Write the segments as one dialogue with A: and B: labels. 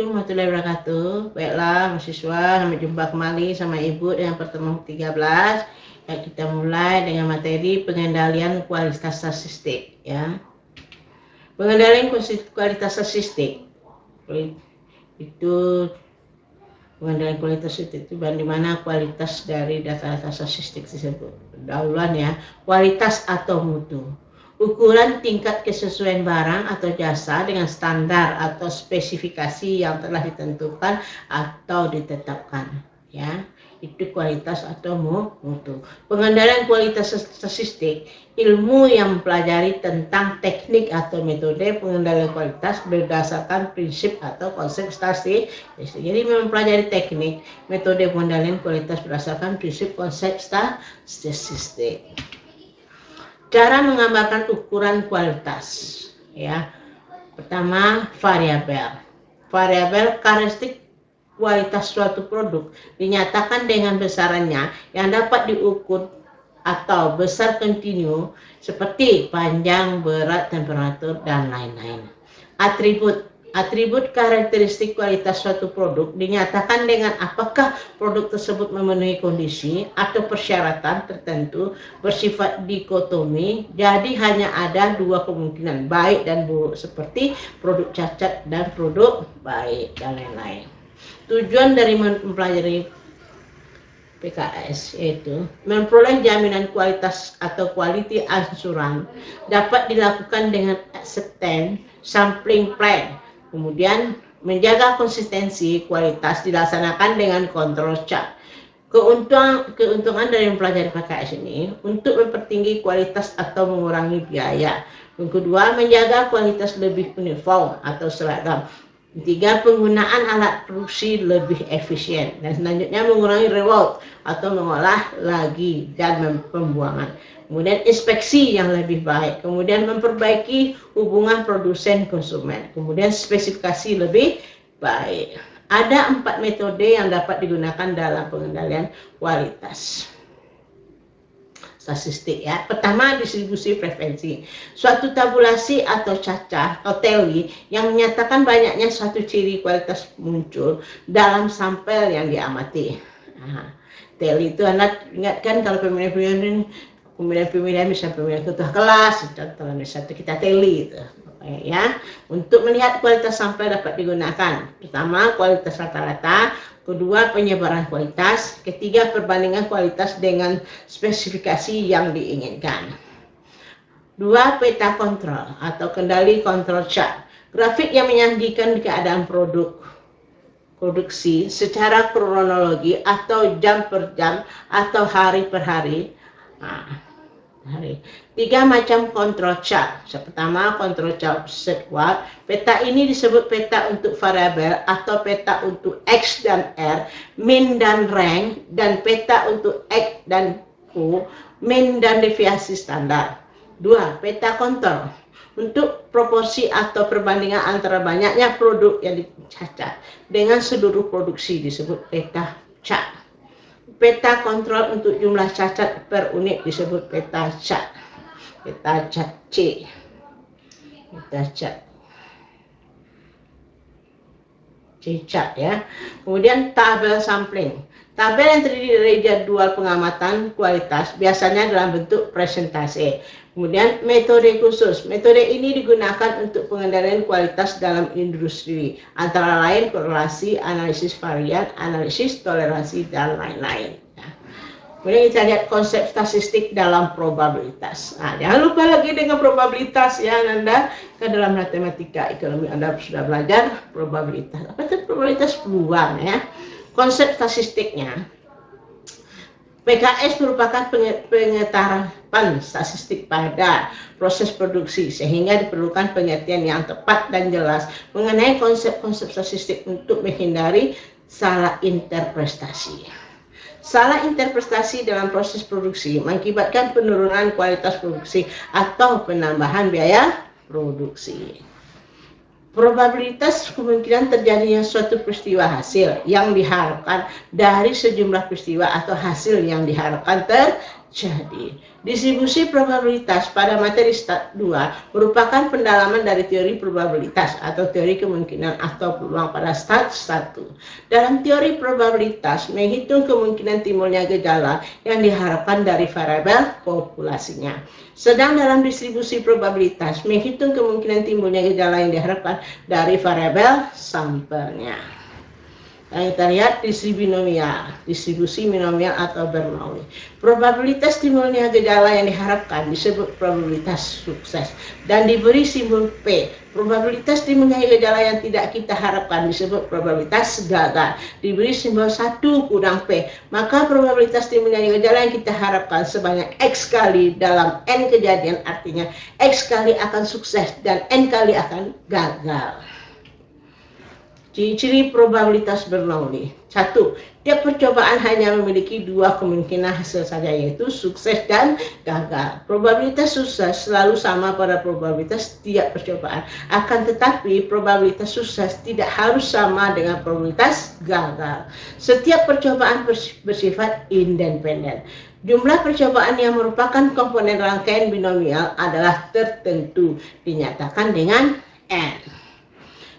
A: Assalamualaikum warahmatullahi wabarakatuh. Baiklah mahasiswa, sampai jumpa kembali sama Ibu dengan pertemuan 13. Ya, kita mulai dengan materi pengendalian kualitas statistik ya. Pengendalian kualitas statistik itu pengendalian kualitas statistik itu di mana kualitas dari data-data statistik tersebut. Dahuluan ya, kualitas atau mutu. Ukuran tingkat kesesuaian barang atau jasa dengan standar atau spesifikasi yang telah ditentukan atau ditetapkan ya, itu kualitas atau mutu. Pengendalian kualitas statistik ilmu yang mempelajari tentang teknik atau metode pengendalian kualitas berdasarkan prinsip atau konsep statistik. Jadi mempelajari teknik metode pengendalian kualitas berdasarkan prinsip konsep statistik. Cara menggambarkan ukuran kualitas ya. Pertama, variabel. Variabel karakteristik kualitas suatu produk dinyatakan dengan besarannya yang dapat diukur atau besar kontinu seperti panjang, berat, temperatur, dan lain-lain. Atribut karakteristik kualitas suatu produk dinyatakan dengan apakah produk tersebut memenuhi kondisi atau persyaratan tertentu bersifat dikotomi. Jadi hanya ada dua kemungkinan, baik dan buruk, seperti produk cacat dan produk baik, dan lain-lain. Tujuan dari mempelajari PKS yaitu memperoleh jaminan kualitas atau quality assurance dapat dilakukan dengan acceptance sampling plan. Kemudian menjaga konsistensi kualitas dilaksanakan dengan control chart. Keuntungan dari mempelajari PKS ini untuk mempertinggi kualitas atau mengurangi biaya. Yang kedua, menjaga kualitas lebih uniform atau seragam. Ketiga, penggunaan alat produksi lebih efisien. Dan selanjutnya mengurangi reward atau mengolah lagi dan pembuangan. Kemudian inspeksi yang lebih baik. Kemudian memperbaiki hubungan produsen konsumen. Kemudian spesifikasi lebih baik. Ada 4 metode yang dapat digunakan dalam pengendalian kualitas statistik ya. Pertama, distribusi preferensi. Suatu tabulasi atau cacah atau tally yang menyatakan banyaknya suatu ciri kualitas muncul dalam sampel yang diamati. Tally itu Anda ingatkan kalau pemilihan misalnya pemilihan ketua kelas, contoh misalnya kita tally itu. Ya, untuk melihat kualitas sampel dapat digunakan. Pertama, kualitas rata-rata. Kedua, penyebaran kualitas. Ketiga, perbandingan kualitas dengan spesifikasi yang diinginkan. Dua, peta kontrol atau kendali control chart. Grafik yang menyajikan keadaan produksi secara kronologi atau jam per jam atau hari per hari. Tiga macam control chart. Pertama, control chart setward. Peta ini disebut peta untuk variabel atau peta untuk X dan R, mean dan rank, dan peta untuk X dan O, mean dan deviasi standar. Dua, peta kontrol untuk proporsi atau perbandingan antara banyaknya produk yang dicacat dengan seluruh produksi disebut peta chart. Peta kontrol untuk jumlah cacat per unit disebut peta chart. Peta chart C. Peta chart C chart ya. Kemudian tabel sampling. Tabel yang terdiri dari jadwal pengamatan kualitas biasanya dalam bentuk presentasi. Kemudian metode khusus. Metode ini digunakan untuk pengendalian kualitas dalam industri, antara lain korelasi, analisis varian, analisis toleransi, dan lain-lain. Kemudian kita lihat konsep statistik dalam probabilitas. Nah, jangan lupa lagi dengan probabilitas ya Anda, ke dalam matematika ekonomi Anda sudah belajar probabilitas. Apa itu probabilitas peluang ya? Konsep statistiknya. PKS merupakan pengetahuan statistik pada proses produksi sehingga diperlukan pengertian yang tepat dan jelas mengenai konsep-konsep statistik untuk menghindari salah interpretasi. Salah interpretasi dalam proses produksi mengakibatkan penurunan kualitas produksi atau penambahan biaya produksi. Probabilitas kemungkinan terjadinya suatu peristiwa hasil yang diharapkan dari sejumlah peristiwa atau hasil yang diharapkan terjadi. Jadi, distribusi probabilitas pada materi start 2 merupakan pendalaman dari teori probabilitas atau teori kemungkinan atau peluang pada start 1. Dalam teori probabilitas, menghitung kemungkinan timbulnya gejala yang diharapkan dari variabel populasinya. Sedang dalam distribusi probabilitas, menghitung kemungkinan timbulnya gejala yang diharapkan dari variabel sampelnya. Yang kita lihat distribusi binomial atau Bernoulli. Probabilitas timbulnya gejala yang diharapkan disebut probabilitas sukses dan diberi simbol P. Probabilitas timbulnya gejala yang tidak kita harapkan disebut probabilitas gagal, diberi simbol 1 kurang P. Maka probabilitas timbulnya gejala yang kita harapkan sebanyak X kali dalam N kejadian, artinya X kali akan sukses dan N kali akan gagal. Ciri-ciri probabilitas Bernoulli. 1. Tiap percobaan hanya memiliki 2 kemungkinan hasil saja, yaitu sukses dan gagal. Probabilitas sukses selalu sama pada probabilitas tiap percobaan. Akan tetapi, probabilitas sukses tidak harus sama dengan probabilitas gagal. Setiap percobaan bersifat independen. Jumlah percobaan yang merupakan komponen rangkaian binomial adalah tertentu, dinyatakan dengan N.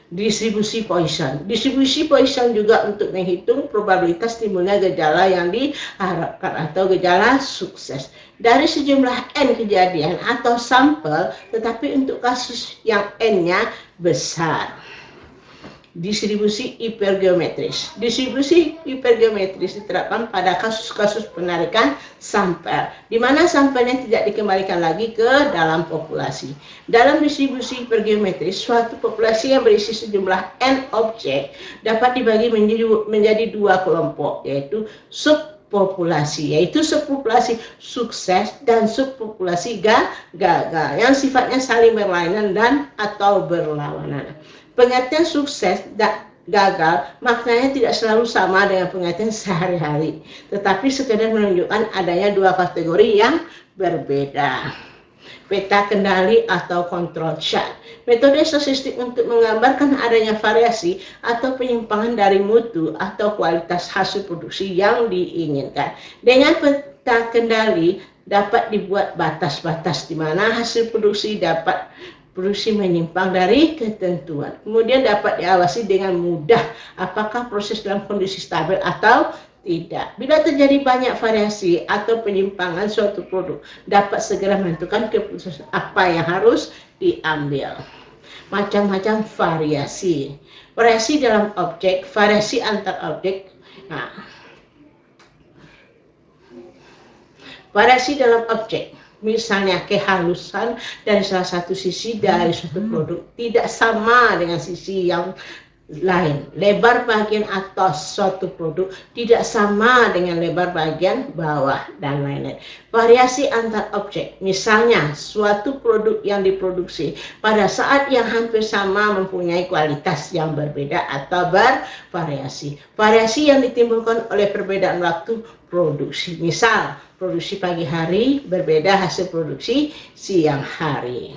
A: Distribusi Poisson. Distribusi Poisson juga untuk menghitung probabilitas timbulnya gejala yang diharapkan atau gejala sukses dari sejumlah N kejadian atau sampel, tetapi untuk kasus yang N-nya besar. Distribusi hipergeometris. Distribusi hipergeometris diterapkan pada kasus-kasus penarikan sampel, di mana sampelnya tidak dikembalikan lagi ke dalam populasi. Dalam distribusi hipergeometris, suatu populasi yang berisi sejumlah N objek dapat dibagi menjadi 2 kelompok, yaitu subpopulasi, yaitu subpopulasi sukses dan subpopulasi gagal, yang sifatnya saling berlainan dan atau berlawanan. Pengertian sukses dan gagal maknanya tidak selalu sama dengan pengertian sehari-hari, tetapi sekedar menunjukkan adanya 2 kategori yang berbeda. Peta kendali atau control chart. Metode statistik untuk menggambarkan adanya variasi atau penyimpangan dari mutu atau kualitas hasil produksi yang diinginkan. Dengan peta kendali dapat dibuat batas-batas di mana hasil produksi menyimpang dari ketentuan. Kemudian dapat diawasi dengan mudah apakah proses dalam kondisi stabil atau tidak. Bila terjadi banyak variasi atau penyimpangan suatu produk, dapat segera menentukan keputusan apa yang harus diambil. Macam-macam variasi. Variasi dalam objek, variasi antar objek. Nah, variasi dalam objek. Misalnya kehalusan dari salah satu sisi dari suatu produk tidak sama dengan sisi yang lain. Lebar bagian atas suatu produk tidak sama dengan lebar bagian bawah dan lain-lain. Variasi antar objek. Misalnya suatu produk yang diproduksi pada saat yang hampir sama mempunyai kualitas yang berbeda atau bervariasi. Variasi yang ditimbulkan oleh perbedaan waktu produksi. Misal, produksi pagi hari berbeda hasil produksi siang hari.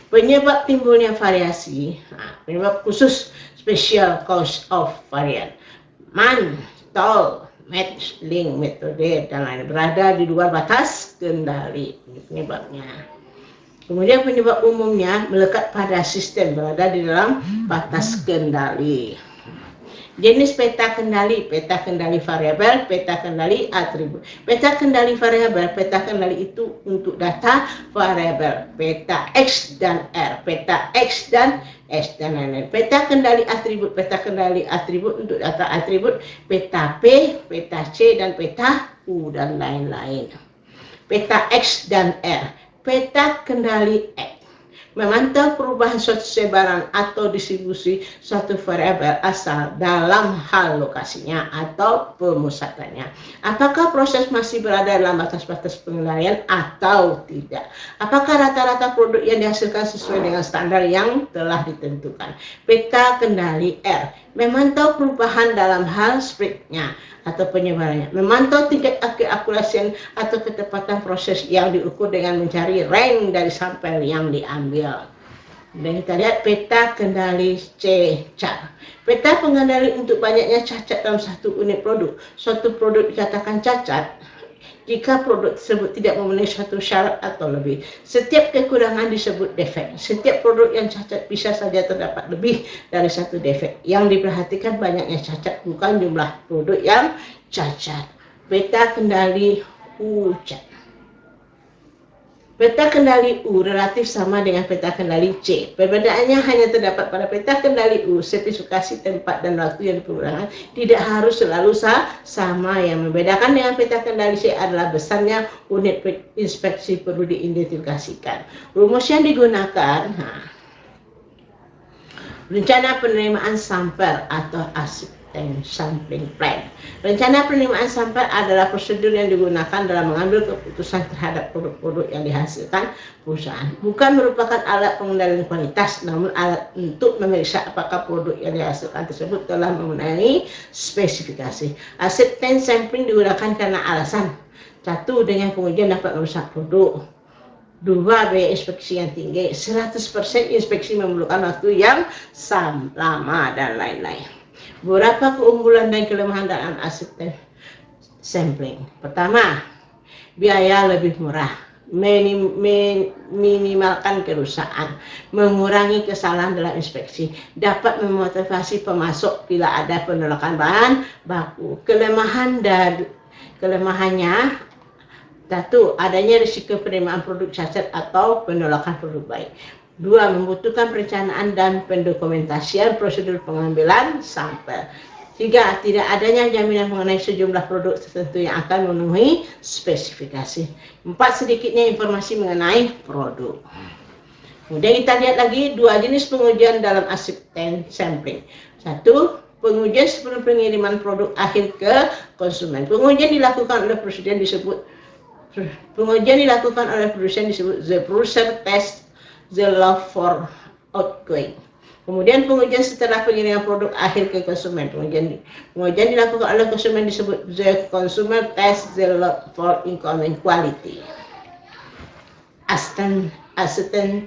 A: Penyebab timbulnya variasi, penyebab khusus, special cause of variant. Mann, Tol, Maechling, metode dan lain berada di luar batas kendali. Ini penyebabnya. Kemudian penyebab umumnya melekat pada sistem berada di dalam batas kendali. Jenis peta kendali variabel, peta kendali atribut. Peta kendali variabel, peta kendali itu untuk data variabel, peta X dan R, peta X dan S dan lain-lain. Peta kendali atribut untuk data atribut, peta P, peta C dan peta U dan lain-lain. Peta X dan R, peta kendali X. Memantau perubahan suatu sebaran atau distribusi suatu variabel asal dalam hal lokasinya atau pemusatannya. Apakah proses masih berada dalam batas-batas pengendalian atau tidak? Apakah rata-rata produk yang dihasilkan sesuai dengan standar yang telah ditentukan? Peta kendali R. Memantau perubahan dalam hal spreadnya atau penyebarannya. Memantau tingkat akurasi atau ketepatan proses yang diukur dengan mencari rank dari sampel yang diambil. Dan kita lihat peta kendali cacat. Peta pengendali untuk banyaknya cacat dalam satu unit produk. Suatu produk dikatakan cacat jika produk tersebut tidak memenuhi suatu syarat atau lebih. Setiap kekurangan disebut defek. Setiap produk yang cacat bisa saja terdapat lebih dari satu defek. Yang diperhatikan banyaknya cacat, bukan jumlah produk yang cacat. Peta kendali U-cat. Peta kendali U relatif sama dengan peta kendali C. Perbedaannya hanya terdapat pada peta kendali U, spesifikasi tempat dan waktu yang diperlukan tidak harus selalu sama. Yang membedakan dengan peta kendali C adalah besarnya unit inspeksi perlu diidentifikasikan. Rumus yang digunakan, rencana penerimaan sampel atau acceptance sampling plan. Rencana penerimaan sampel adalah prosedur yang digunakan dalam mengambil keputusan terhadap produk-produk yang dihasilkan perusahaan. Bukan merupakan alat pengendalian kualitas, namun alat untuk memeriksa apakah produk yang dihasilkan tersebut telah memenuhi spesifikasi. Acceptance sampling digunakan karena alasan: 1. Dengan pengujian dapat merusak produk. 2. Biaya inspeksi yang tinggi. 100% inspeksi memerlukan waktu yang lama, dan lain-lain. Beberapa keunggulan dan kelemahan dalam acceptance sampling. Pertama, biaya lebih murah, minimalkan kerusakan, mengurangi kesalahan dalam inspeksi, dapat memotivasi pemasok bila ada penolakan bahan baku. Kelemahannya, 1. Adanya risiko penerimaan produk cacat atau penolakan produk baik. 2. Membutuhkan perencanaan dan pendokumentasian prosedur pengambilan sampel. 3. Tidak adanya jaminan mengenai sejumlah produk tertentu yang akan memenuhi spesifikasi. 4. Sedikitnya informasi mengenai produk. Kemudian kita lihat lagi 2 jenis pengujian dalam acceptance sampling. 1. Pengujian sebelum pengiriman produk akhir ke konsumen. Pengujian dilakukan oleh produsen disebut the producer test the law for outgoing. Kemudian pengujian setelah pengiriman produk akhir ke konsumen. Pengujian dilakukan oleh konsumen disebut the consumer test the law for incoming quality. Acceptance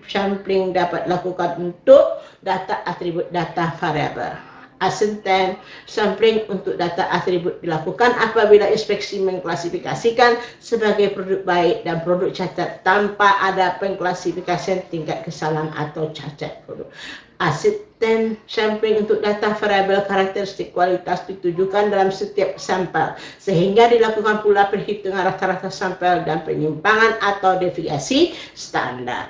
A: sampling dapat dilakukan untuk data atribut data variabel. Acceptance sampling untuk data atribut dilakukan apabila inspeksi mengklasifikasikan sebagai produk baik dan produk cacat tanpa ada pengklasifikasian tingkat kesalahan atau cacat produk. Acceptance sampling untuk data variabel karakteristik kualitas ditujukan dalam setiap sampel, sehingga dilakukan pula perhitungan rata-rata sampel dan penyimpangan atau deviasi standar.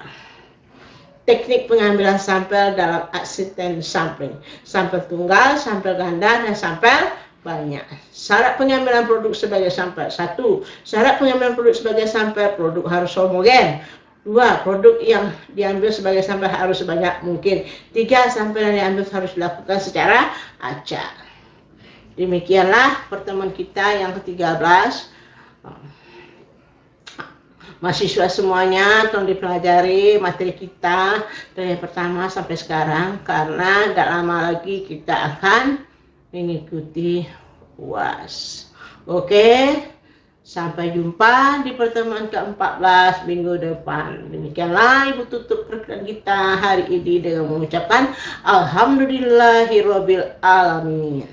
A: Teknik pengambilan sampel dalam acceptance sampling. Sampel tunggal, sampel ganda, dan sampel banyak. Syarat pengambilan produk sebagai sampel. 1. Syarat pengambilan produk sebagai sampel, produk harus homogen. 2. Produk yang diambil sebagai sampel harus sebanyak mungkin. 3. Sampel yang diambil harus dilakukan secara acak. Demikianlah pertemuan kita yang ke-13. Mahasiswa semuanya tolong dipelajari materi kita dari yang pertama sampai sekarang, karena gak lama lagi kita akan mengikuti UAS. Oke, sampai jumpa di pertemuan ke-14 minggu depan. Demikianlah Ibu tutup perkuliahan kita hari ini dengan mengucapkan Alhamdulillahirobbil alamin.